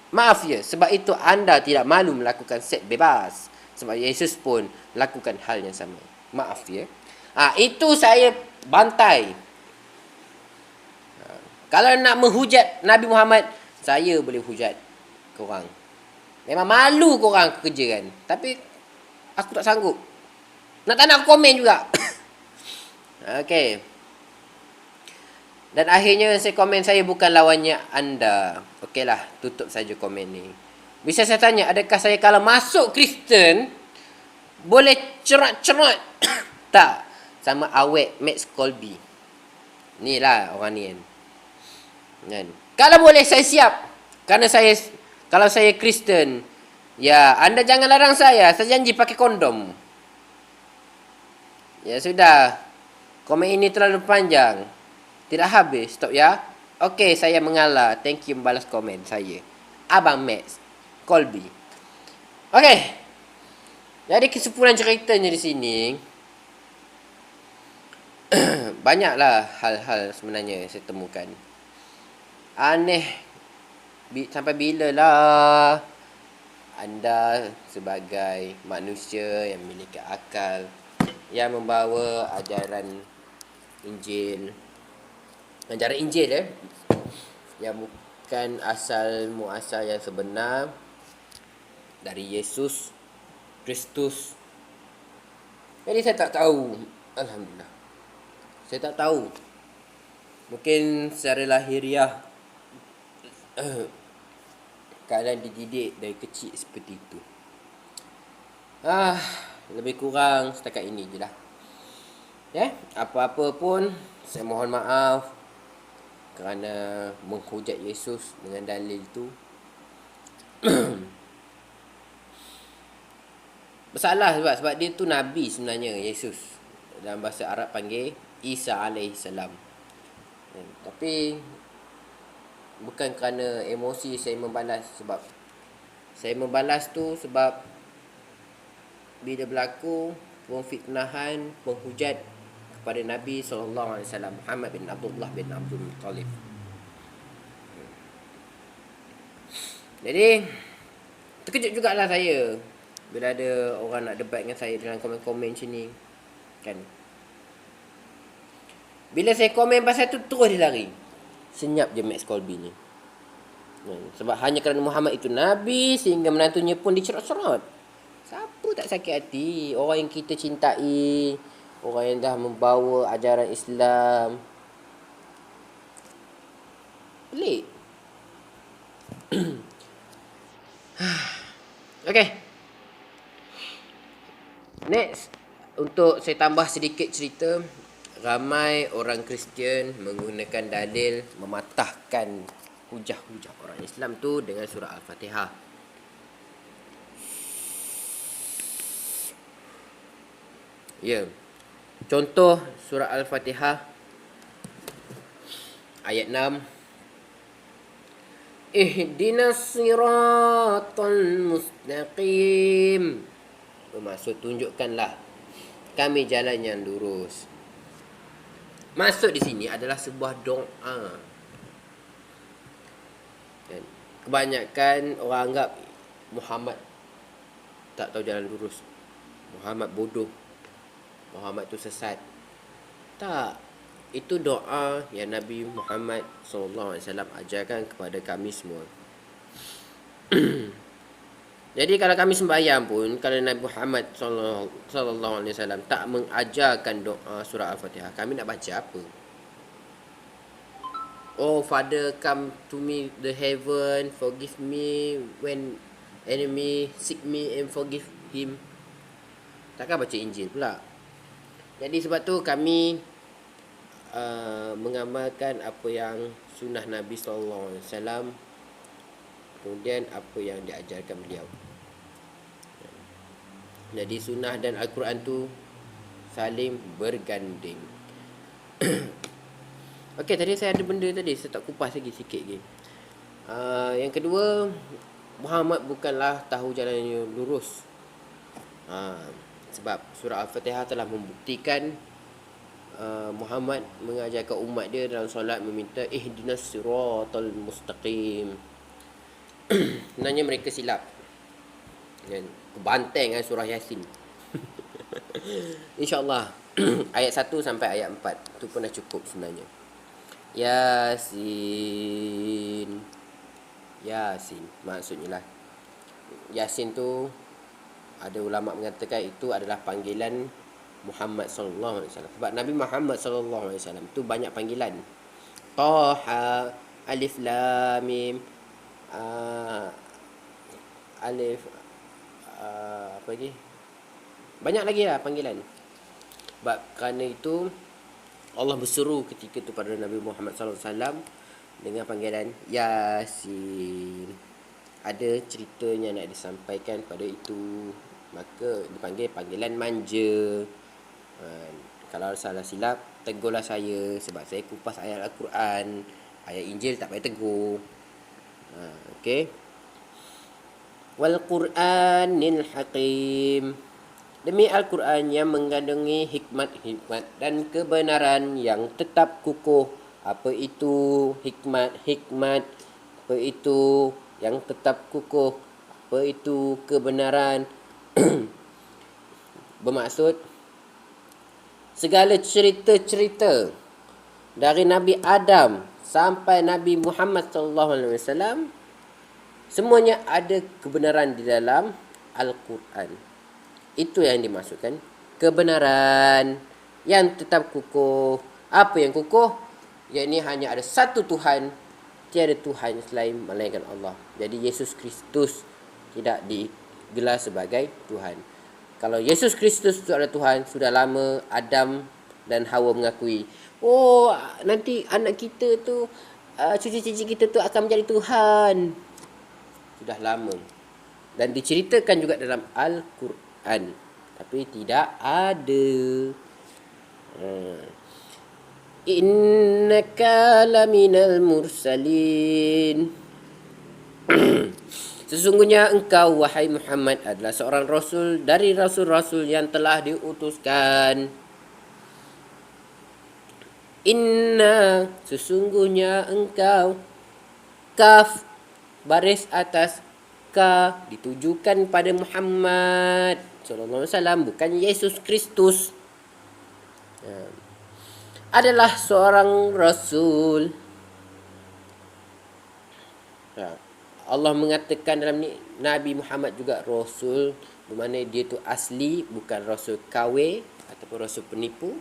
maaf ya, sebab itu anda tidak malu melakukan seks bebas. Sebab Yesus pun lakukan hal yang sama. Maaf ya. Itu saya bantai. Kalau nak menghujat Nabi Muhammad, saya boleh hujat korang. Memang malu korang kerja kan. Tapi aku tak sanggup. Tak nak komen juga. Okey. Dan akhirnya saya komen, saya bukan lawannya anda. Okeylah, tutup saja komen ni. Bisa saya tanya, adakah saya kalau masuk Kristen boleh cerat-cerat? Tak. Sama awet Max Colby. Ni lah orang ni kan. Kalau boleh saya siap. Kerana kalau saya Kristen, ya anda jangan larang saya janji pakai kondom. Ya sudah. Komen ini terlalu panjang. Tidak habis. Stop ya. Okey, saya mengalah. Thank you membalas komen saya. Abang Max Colby. Okey. Jadi kesimpulan ceritanya di sini, banyaklah hal-hal sebenarnya saya temukan. Aneh. Sampai bila lah anda sebagai manusia yang memiliki akal, yang membawa ajaran Injil, yang bukan muasal yang sebenar dari Yesus Kristus. Jadi saya tak tahu. Alhamdulillah, saya tak tahu. Mungkin secara lahiriah keadaan dididik dari kecil seperti itu. Lebih kurang setakat ini je lah. Apa-apa pun saya mohon maaf kerana menghujat Yesus dengan dalil tu. Bersalah sebab dia tu Nabi sebenarnya, Yesus. Dalam bahasa Arab panggil Isa alaihissalam. Tapi bukan kerana emosi saya membalas. Sebab saya membalas tu sebab bila berlaku pemfitnahan, penghujat kepada Nabi SAW, Muhammad bin Abdullah bin Abdul Muttalib. Jadi terkejut jugalah saya bila ada orang nak debat dengan saya dalam komen-komen macam ni kan. Bila saya komen pasal tu, terus dia lari. Senyap je Max Colby ni. Sebab hanya kerana Muhammad itu Nabi, sehingga menantunya pun dicerot-cerot. Siapa tak sakit hati? Orang yang kita cintai, orang yang dah membawa ajaran Islam. Pelik. Okay. Next, untuk saya tambah sedikit cerita. Ramai orang Kristian menggunakan dalil mematahkan hujah-hujah orang Islam tu dengan surah Al-Fatihah. Ya. Contoh surah Al-Fatihah ayat 6. Ihdinas siratal mustaqim. Bermaksud tunjukkanlah kami jalan yang lurus. Maksud di sini adalah sebuah doa. Kebanyakan orang anggap Muhammad tak tahu jalan lurus, Muhammad bodoh, Muhammad tu sesat. Tak. Itu doa yang Nabi Muhammad SAW ajarkan kepada kami semua. Jadi kalau kami sembahyang pun, kalau Nabi Muhammad SAW tak mengajarkan doa surah Al-Fatihah, kami nak baca apa? Oh, Father, come to me the heaven, forgive me when enemy seek me and forgive him. Takkan baca Injil pula. Jadi sebab tu kami mengamalkan apa yang sunnah Nabi SAW, kemudian apa yang diajarkan beliau. Jadi sunnah dan Al-Quran tu saling berganding. Okey, tadi saya ada benda tadi, saya tak kupas lagi sikit lagi. Yang kedua, Muhammad bukanlah tahu jalan yang lurus. Sebab surah Al-Fatihah telah membuktikan Muhammad mengajarkan umat dia dalam solat meminta ihdinas siratal mustaqim. Sebenarnya mereka silap. Dan kebanteng kan surah Yasin. InsyaAllah ayat 1 sampai ayat 4 itu pun dah cukup sebenarnya. Yasin. Yasin maksudnya lah. Yasin tu ada ulama mengatakan itu adalah panggilan Muhammad sallallahu alaihi wasallam. Sebab Nabi Muhammad sallallahu alaihi wasallam tu banyak panggilan. Taha, alif lam mim, alif apa lagi? Banyak lagi lah panggilan. Sebab kerana itu Allah berseru ketika itu pada Nabi Muhammad sallallahu alaihi wasallam dengan panggilan Yasin. Ada ceritanya nak disampaikan pada itu, maka dipanggil panggilan manja. Kalau salah silap, tegurlah saya sebab saya kupas ayat Al-Quran. Ayat Injil tak payah tegur. Okey. Wal Qur'anil Hakim. Demi Al-Quran yang mengandungi hikmat-hikmat dan kebenaran yang tetap kukuh. Apa itu hikmat-hikmat? Apa itu yang tetap kukuh? Apa itu kebenaran? Bermaksud segala cerita-cerita dari Nabi Adam sampai Nabi Muhammad sallallahu alaihi wasallam semuanya ada kebenaran di dalam Al-Quran. Itu yang dimaksudkan kebenaran yang tetap kukuh. Apa yang kukuh? Yakni hanya ada satu Tuhan, tiada Tuhan selain melainkan Allah. Jadi Yesus Kristus tidak digelar sebagai Tuhan. Kalau Yesus Kristus itu adalah Tuhan, sudah lama Adam dan Hawa mengakui, oh nanti anak kita tu, cucu-cucu kita tu akan menjadi Tuhan. Sudah lama. Dan diceritakan juga dalam Al-Quran. Tapi tidak ada. Innaka laminal mursalin. Sesungguhnya engkau wahai Muhammad adalah seorang rasul dari rasul-rasul yang telah diutuskan. Inna, sesungguhnya engkau, kaf baris atas ka ditujukan pada Muhammad sallallahu alaihi wasallam, bukan Yesus Kristus. Adalah seorang rasul. Allah mengatakan dalam ni Nabi Muhammad juga rasul, bermakna dia tu asli, bukan rasul KW ataupun rasul penipu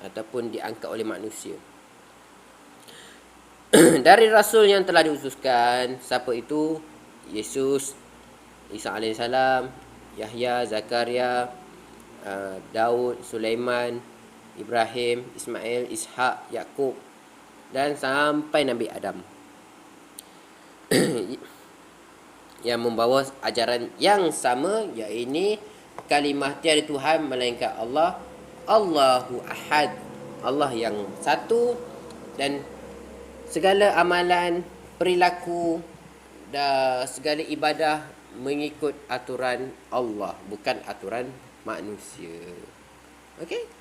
ataupun diangkat oleh manusia. Dari rasul yang telah diutuskan. Siapa itu? Yesus, Isa alaihissalam, Yahya, Zakaria, Daud, Sulaiman, Ibrahim, Ismail, Ishak, Yakub dan sampai Nabi Adam. Yang membawa ajaran yang sama, iaitu kalimah tiada Tuhan melainkan Allah, Allahu Ahad, Allah yang satu, dan segala amalan, perilaku dan segala ibadah mengikut aturan Allah, bukan aturan manusia. Okey?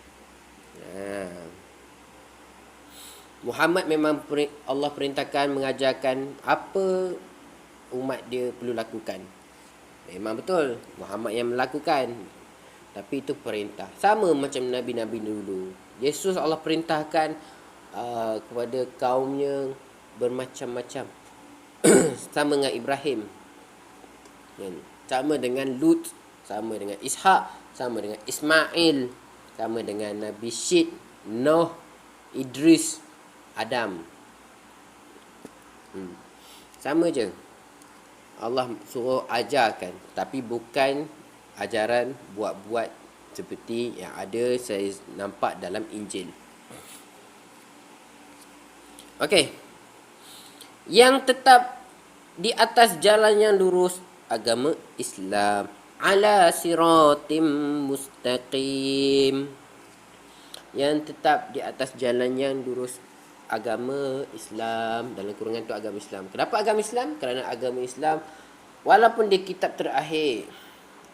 Muhammad memang Allah perintahkan mengajarkan apa umat dia perlu lakukan. Memang betul Muhammad yang melakukan, tapi itu perintah. Sama macam Nabi-Nabi dulu. Yesus Allah perintahkan kepada kaumnya bermacam-macam. Sama dengan Ibrahim, sama dengan Lut, sama dengan Ishak, sama dengan Ismail, sama dengan Nabi Syed, Nuh, Idris, Adam. Sama je. Allah suruh ajarkan, tapi bukan ajaran buat-buat seperti yang ada saya nampak dalam Injil. Okey. Yang tetap di atas jalan yang lurus, agama Islam, ala siratim mustaqim, yang tetap di atas jalan yang lurus agama Islam. Dalam kurungan tu agama Islam. Kenapa agama Islam? Kerana agama Islam walaupun di kitab terakhir,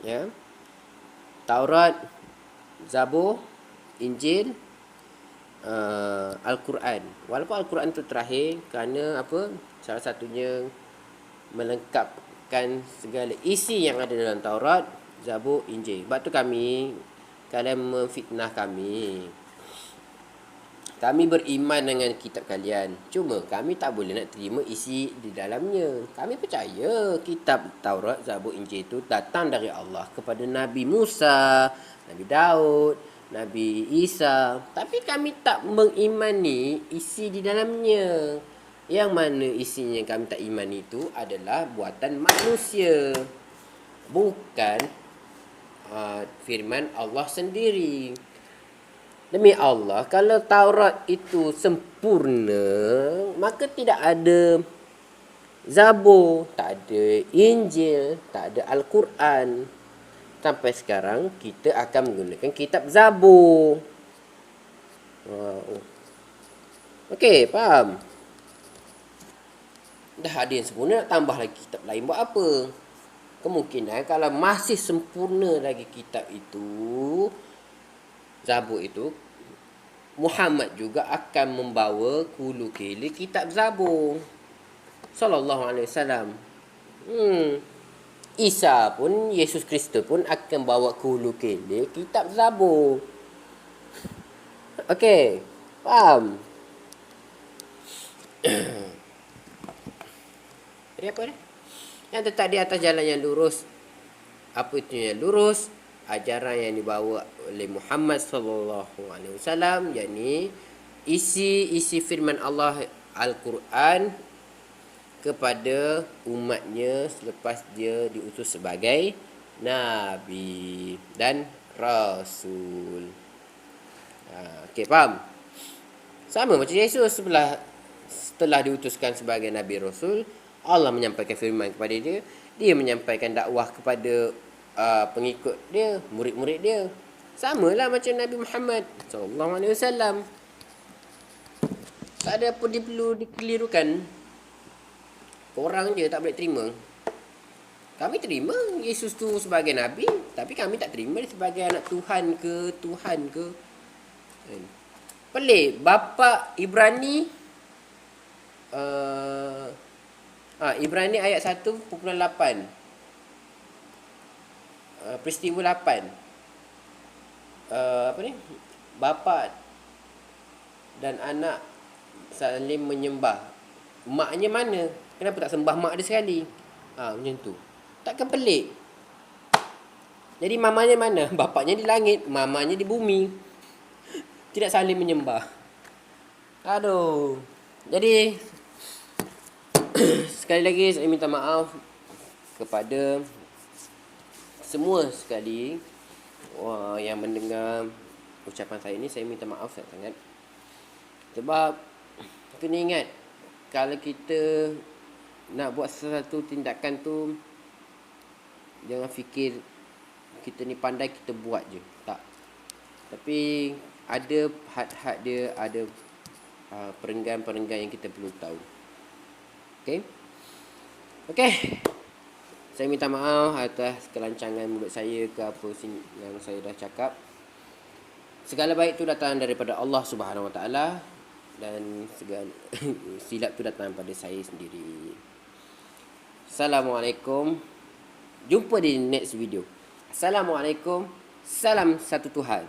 ya, Taurat, Zabur, Injil, Al-Quran. Walaupun Al-Quran tu terakhir, kerana apa? Salah satunya melengkapkan segala isi yang ada dalam Taurat, Zabur, Injil. Sebab tu kalian memfitnah kami. Kami beriman dengan kitab kalian. Cuma kami tak boleh nak terima isi di dalamnya. Kami percaya kitab Taurat, Zabur, Injil itu datang dari Allah kepada Nabi Musa, Nabi Daud, Nabi Isa. Tapi kami tak mengimani isi di dalamnya. Yang mana isinya yang kami tak imani itu adalah buatan manusia. Bukan firman Allah sendiri. Demi Allah, kalau Taurat itu sempurna, maka tidak ada Zabur, tak ada Injil, tak ada Al-Quran. Sampai sekarang, kita akan menggunakan kitab Zabur. Okey, faham? Dah ada yang sempurna, nak tambah lagi kitab lain buat apa? Kemungkinan kalau masih sempurna lagi kitab itu, Zabur itu, Muhammad juga akan membawa kulukili kitab Zabur sallallahu alaihi wasallam. Isa pun, Yesus Kristus pun akan bawa kulukili kitab Zabur. Okey, faham? Tadi apa ni? Yang tetap di atas jalan yang lurus. Apa itu yang lurus? Ajaran yang dibawa oleh Muhammad sallallahu alaihi wasallam, yakni isi firman Allah Al-Quran kepada umatnya selepas dia diutus sebagai nabi dan rasul. Okey, faham? Sama macam Yesus setelah diutuskan sebagai nabi rasul, Allah menyampaikan firman kepada dia, dia menyampaikan dakwah kepada pengikut dia, murid-murid dia. Samalah macam Nabi Muhammad sallallahu alaihi wasallam. Tak ada apa dia perlu dikelirukan. Korang je tak boleh terima. Kami terima Yesus tu sebagai nabi, tapi kami tak terima dia sebagai anak Tuhan ke. Pelik. Bapa Ibrani Ibrani ayat 1:8. Peristiwa 8. Apa ni? Bapa dan anak saling menyembah. Maknya mana? Kenapa tak sembah mak dia sekali? Macam tu. Takkan pelik? Jadi mamanya mana? Bapaknya di langit, mamanya di bumi. Tidak saling menyembah. Aduh. Jadi sekali lagi saya minta maaf kepada semua sekali yang mendengar ucapan saya ini. Saya minta maaf sangat-sangat. Sebab kena ingat, kalau kita nak buat sesuatu tindakan tu, jangan fikir kita ni pandai, kita buat je. Tak. Tapi ada had-had dia, ada perenggan-perenggan yang kita perlu tahu. Okey. Saya minta maaf atas kelancangan mulut saya ke apa yang saya dah cakap. Segala baik tu datang daripada Allah Subhanahu Wa Taala, dan segala silap tu datang pada saya sendiri. Assalamualaikum. Jumpa di next video. Assalamualaikum. Salam satu Tuhan.